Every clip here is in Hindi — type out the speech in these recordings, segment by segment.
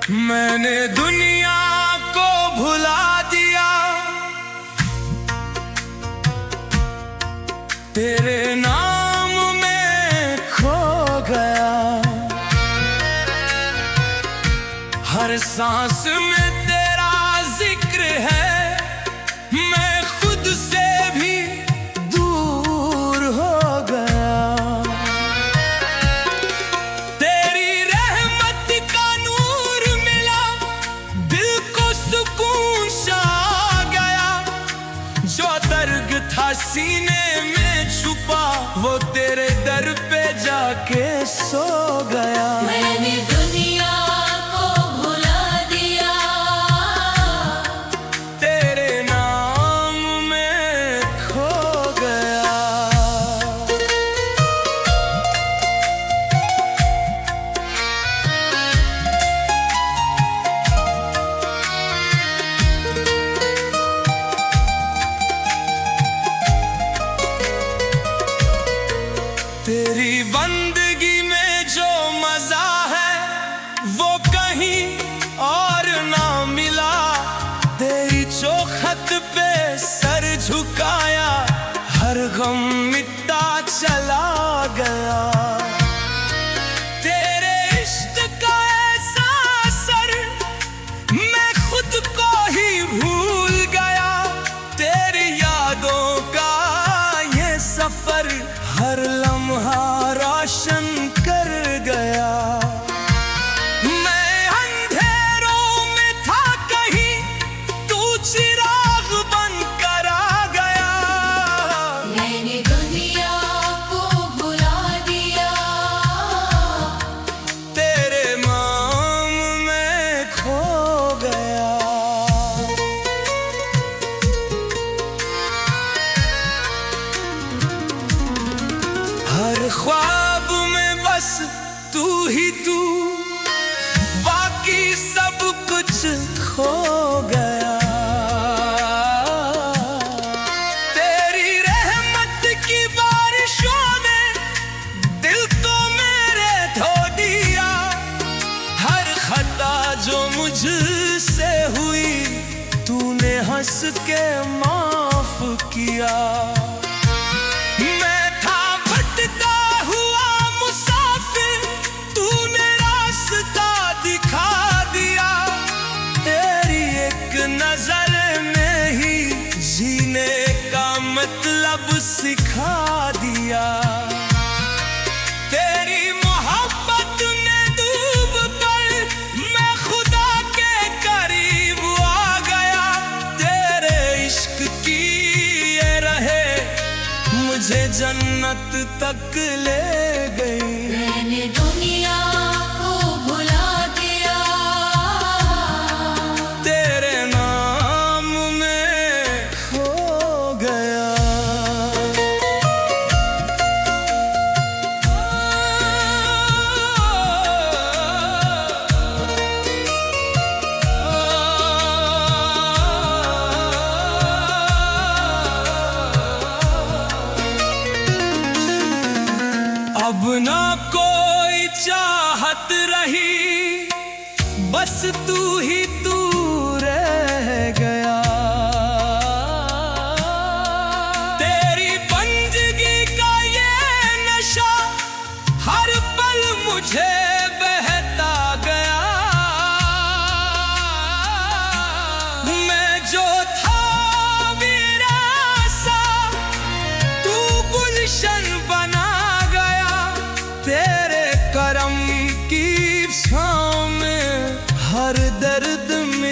मैंने दुनिया को भुला दिया, तेरे नाम में खो गया। हर सांस में तेरा जिक्र है, मैं खुद से भी दूर हो गया। तेरी रहमत का नूर मिला, दिल को सुकून सा आ गया। जो दर्द था सीने में छुपा, वो तेरे दर पे जाके सो गया। मैंने दुनिया को भुला दिया, तेरे नाम में खो गया। तेरी बंदगी में जो मजा है, वो कहीं और ना मिला। तेरी चौखट पे सर झुकाया, हर गम मिटता चला गया। तेरे इश्क का ऐसा असर, मैं खुद को ही भूल गया। तेरी यादों का ये सफर, हर लम्हा रोशन कर गया। मैं अंधेरों में था कहीं, तू चिराग बन कर आ गया। मैंने दुनिया को भुला दिया, तेरे नाम में खो गया। हर ख्वाब में बस तू ही तू, बाकी सब कुछ खो गया। तेरी रहमत की बारिशों ने दिल तो मेरे धो दिया। हर खता जो मुझसे हुई, तूने हंस के माफ किया। मैं था भटका हुआ मुसाफिर, तूने रास्ता दिखा दिया। तेरी एक नजर में ही जीने का मतलब सिखा दिया। तेरी मोहब्बत में डूब कर मैं खुदा के करीब आ गया। तेरे इश्क की ये रहे, मुझे जन्नत तक ले गई। मैंने दुनिया को भुला दिया, तेरे नाम में खो गया। अब ना कोई चाहत रही, बस तू ही तू रह गया। तेरी बंदगी का ये नशा, हर पल मुझे बहता गया। मैं जो था वीरासा, तू गुलशन बना गया। तेरे करम की छाँव में हर दर्द में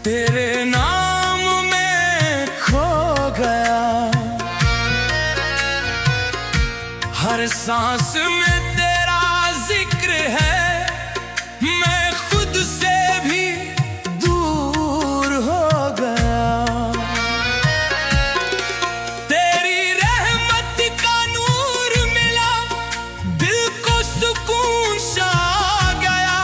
तेरे नाम में खो गया, हर सांस में तेरा जिक्र है, मैं खुद से भी दूर हो गया। तेरी रहमत का नूर मिला, दिल को सुकून सा गया।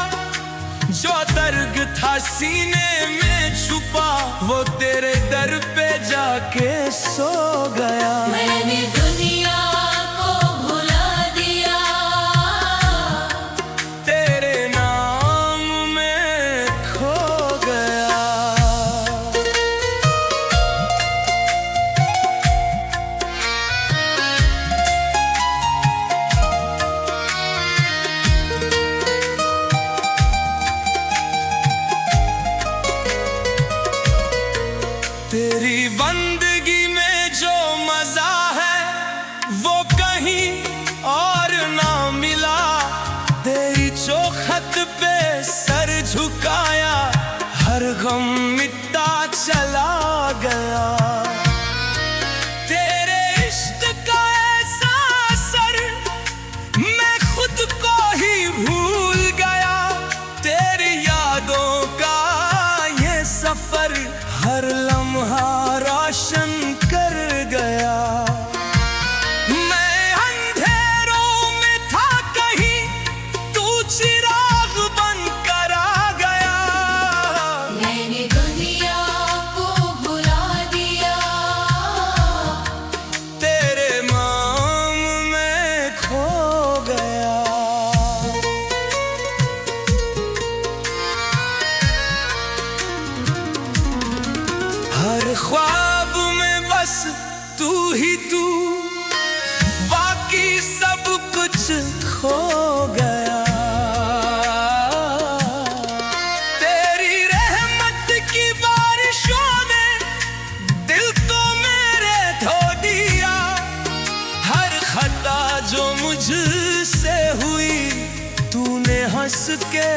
जो दर्द था सीने में छुपा, वो तेरे दर पे जाके सो गया। मैंने दुनिया को भुला दिया, तेरे नाम में खो गया। तेरी बंदगी में जो मजा है, वो कहीं और ना मिला। तेरी चौखट पे सर झुकाया, हर गम मिटता चला गया। तेरे इश्क का ऐसा असर, मैं खुद को ही भूल गया। तेरी यादों का ये सफर, हर लम्हा रोशन कर गया। मैं अंधेरों में था कहीं, तू चिराग बन कर आ गया। मैंने दुनिया को भुला दिया, तेरे नाम में खो गया। हर ख्वाब में बस तू ही तू, बाकी सब कुछ खो गया। तेरी रहमत की बारिशों ने दिल को मेरे धो दिया। हर खता जो मुझसे हुई, तूने हंस के